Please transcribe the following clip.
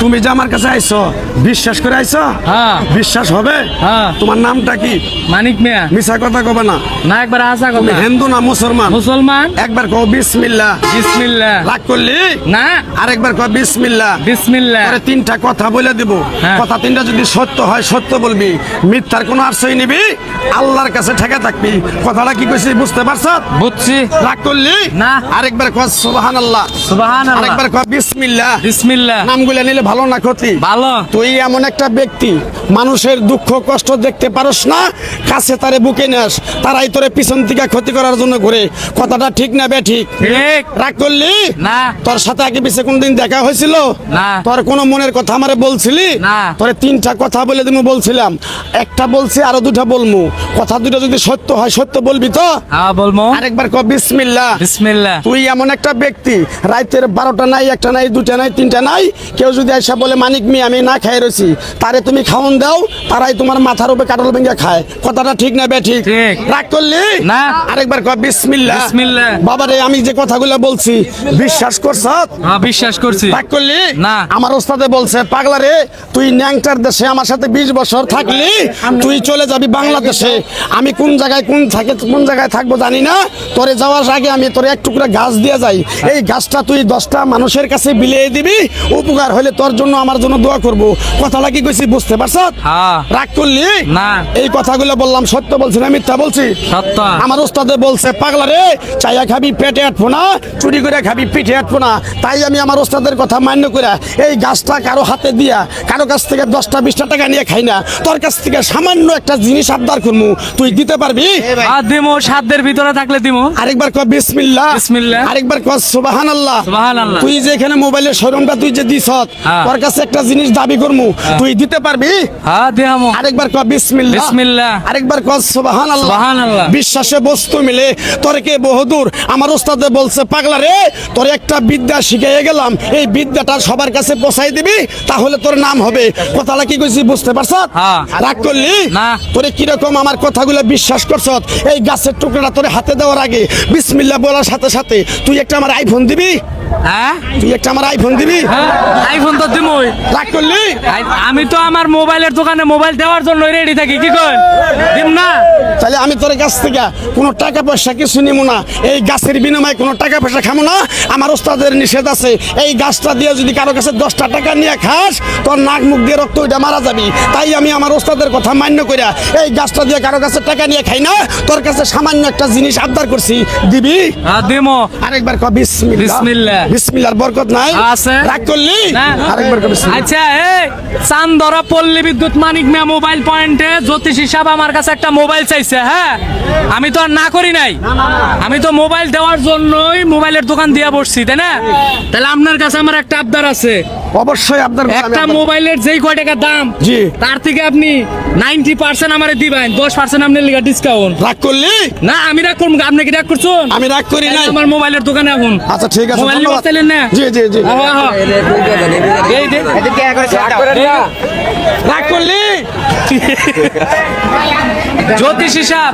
তুমি যে আমার কাছে আইছো বিশ্বাস করে আইছো? হ্যাঁ। বিশ্বাস হবে? হ্যাঁ। তোমার নামটা কি? মানিক মিয়া। মিছা কথা কবে না। না একবার আসা তুমি কথা। হিন্দু না মুসলমান? মুসলমান। একবার কও বিসমিল্লাহ। বিসমিল্লাহ। রাগ করলি? না। আরেকবার কও বিসমিল্লাহ। বিসমিল্লাহ। পরে তিনটা কথা বলে দিব। হ্যাঁ। কথা তিনটা যদি সত্য হয় সত্য বলবি, মিথ্যার কোনো আশ্রয় নিবি, আল্লাহর কাছে ঠেকে থাকবি। কথাটা কি কইছি বুঝতে পারছ? বুঝছি। রাগ করলি? না। আরেকবার কও সুবহানাল্লাহ। সুবহানাল্লাহ। আরেকবার কও বিসমিল্লাহ। বিসমিল্লাহ। নামগুলো নিলে ভালো না ক্ষতি? ভালো। তুই এমন একটা ব্যক্তি, মানুষের দুঃখ কষ্ট দেখতে পারস না, কাছে তারে বুকে নেস, তারাই তোরে পিছন থেকে ক্ষতি করার জন্য ঘুরে। কথাটা ঠিক না বে ঠিক? ঠিক। রাগ করলি? না। তোর সাথে আগে পিছে কোনদিন দেখা হয়েছিল? না। তোর কোনো মনের কথা আমারে বলছিলি? না। তোরে তিনটা কথা বলে তুমি বলছিলাম, একটা বলছি আরো দুটা বলমু। কথা দুটো যদি সত্য হয় সত্য বলবি তো? হ্যাঁ বলবো। আরেকবার ক বিসমিল্লাহ। বিসমিল্লাহ। তুই এমন একটা ব্যক্তি, রাতের 12টা নাই, একটা নাই, দুটা নাই, তিনটা নাই, কেউ যদি আইসা বলে মানিক মি আমি না খাই রয়েছি, তারে তুমি খাওন দাও, তারাই তোমার মাথার উপরে কাটল ভেঙে খায়। কথাটা ঠিক না বে ঠিক? ঠিক। রাগ করলি? না। আরেকবার ক বিসমিল্লাহ। বিসমিল্লাহ। বাবারে আমি যে কথাগুলো বলছি বিশ্বাস করছ? হ্যাঁ বিশ্বাস করছি। রাগ করলি? না। আমার ওস্তাদে বলছে পাগলা রে, তুই ন্যাংটার দেশে আমার সাথে 20 বছর থাকলি, তুই চলে যাবি বাংলাদেশে। আমি কোন জায়গায় থাকবো জানি না, তোরে যাওয়ার আগে আমি তোরে এক টুকরা গাছ দিয়ে যাই, এই গাছটা তুই 10টা মানুষের কাছে বিলিয়ে দিবি, উপকার হলে তোর জন্য আমার জন্য দোয়া করব। কথাটা কি কইছি বুঝতে পারছ? হ্যাঁ। রাগ করলি? না। এই কথাগুলো বললাম সত্য বলছি না মিথ্যা বলছি? সত্য। আমার ওস্তাদে বলছে পাগলা রে, চাইয়া খাবি পেটে আটবো না, চুরি করে খাবি পিঠে আটবো না। তাই আমি আমার ওস্তাদের কথা মান্য করে এই গাছটা কারো হাতে দিয়া, কারো কাছ থেকে 10টা 20টা টাকা নিয়ে খাই না, তোর কাছ থেকে সামান্য একটা জিনিস আবদার করবো, তুই দিতে পারবি? আর দিমো, সাধ্যের ভিতরে থাকলে দিমো। আরেকবার কর বিসমিল্লাহ। বিসমিল্লাহ। আরেকবার কর সুবহানাল্লাহ। সুবহানাল্লাহ। তুই যে এখানে মোবাইলের শোরুমটা তুই যে দিছ, হ্যাঁ। তোর কাছে একটা জিনিস দাবি করমু, তুই দিতে পারবি? হ্যাঁ দিহামো। আরেকবার কর বিসমিল্লাহ। বিসমিল্লাহ। আরেকবার কর সুবহানাল্লাহ। সুবহানাল্লাহ। বিশ্বাসে বস্তু মিলে তোর কে বহুদূর। আমার ওস্তাদে বলছে পাগলা রে, তোর একটা বিদ্যা শিখিয়ে গেলাম, এই বিদ্যাটা সবার কাছে পৌঁছাই দিবি, তাহলে তোর নাম হবে। কথাটা কি কইছি বুঝতে পারছ? হ্যাঁ। রাগ করলি? না। তোরে কিরকম আমার কথাগুলো বিশ্বাস করছ? এই গাছের টুকরাটা তোরে হাতে দেওয়ার আগে বিসমিল্লাহ বলার সাথে সাথে তুই একটা আমার আইফোন দিবি? হ্যাঁ। তুই একটা আমার আইফোন দিবি? হ্যাঁ আইফোন তো দিমই। রাগ করলি? আমি তো আমার মোবাইলের দোকানে মোবাইল দেওয়ার জন্য রেডি থাকি, কি কই দিম না? তাহলে আমি তোর কাছ থেকে কোনো টাকা পয়সা কিছু নিব না, এই গাছের বিনিময়ে কোনো টাকা পয়সা খাবো না। আমার ওস্তাদের নিষেধ আছে, এই গাছটা দিয়ে যদি কারো কাছে 10টা টাকা নিয়ে খাস, তোর নাক মুখ দিয়ে রক্ত ওইটা মারা যাবি। তাই আমি আমার ওস্তাদের কথা মান্য করে এই গাছটা দিয়ে কারো কাছে টাকা নিয়ে খাই না, তোর কাছে সামান্য একটা জিনিস আবদার করছি, দিবি? হ্যাঁ দিমো। আরেকবার কর বিসমিল্লাহ। বিসমিল্লাহ। বিসমিল্লাহর বরকত নাই? আছে। রাগ করলি? না। আরেকবার কর বিসমিল্লাহ। আচ্ছা এই চান্দরা পল্লী বিদ্যুৎ মানিক মিয়া মোবাইল পয়েন্টে জ্যোতিষ হিসাব আমার কাছে একটা মোবাইল চাইছে। হ্যাঁ আমি তো আর না করি নাই, আমি তো মোবাইল দেওয়ার জন্যই মোবাইলের দোকান দিয়ে বসছি, তাই না? তাহলে আপনার কাছে আমার একটা আবদার আছে। অবশ্যই আপনার একটা মোবাইলের যেই কয় টাকা দাম, জি। তার থেকে আপনি 90% আমারে দিবেন, 10% আপনার লিগা ডিসকাউন্ট। রাগ করলি? না আমি রাগ করব, আপনি কি রাগ করছেন? আমি রাগ করি নাই। আমার মোবাইলের দোকানে এখন। আচ্ছা ঠিক আছে, মোবাইল ধন্যবাদ। নিতে চাইলেন না? জি জি জি। হ্যাঁ, হ্যাঁ। এই দে। রাগ করলি? জ্যোতিষ হিসাব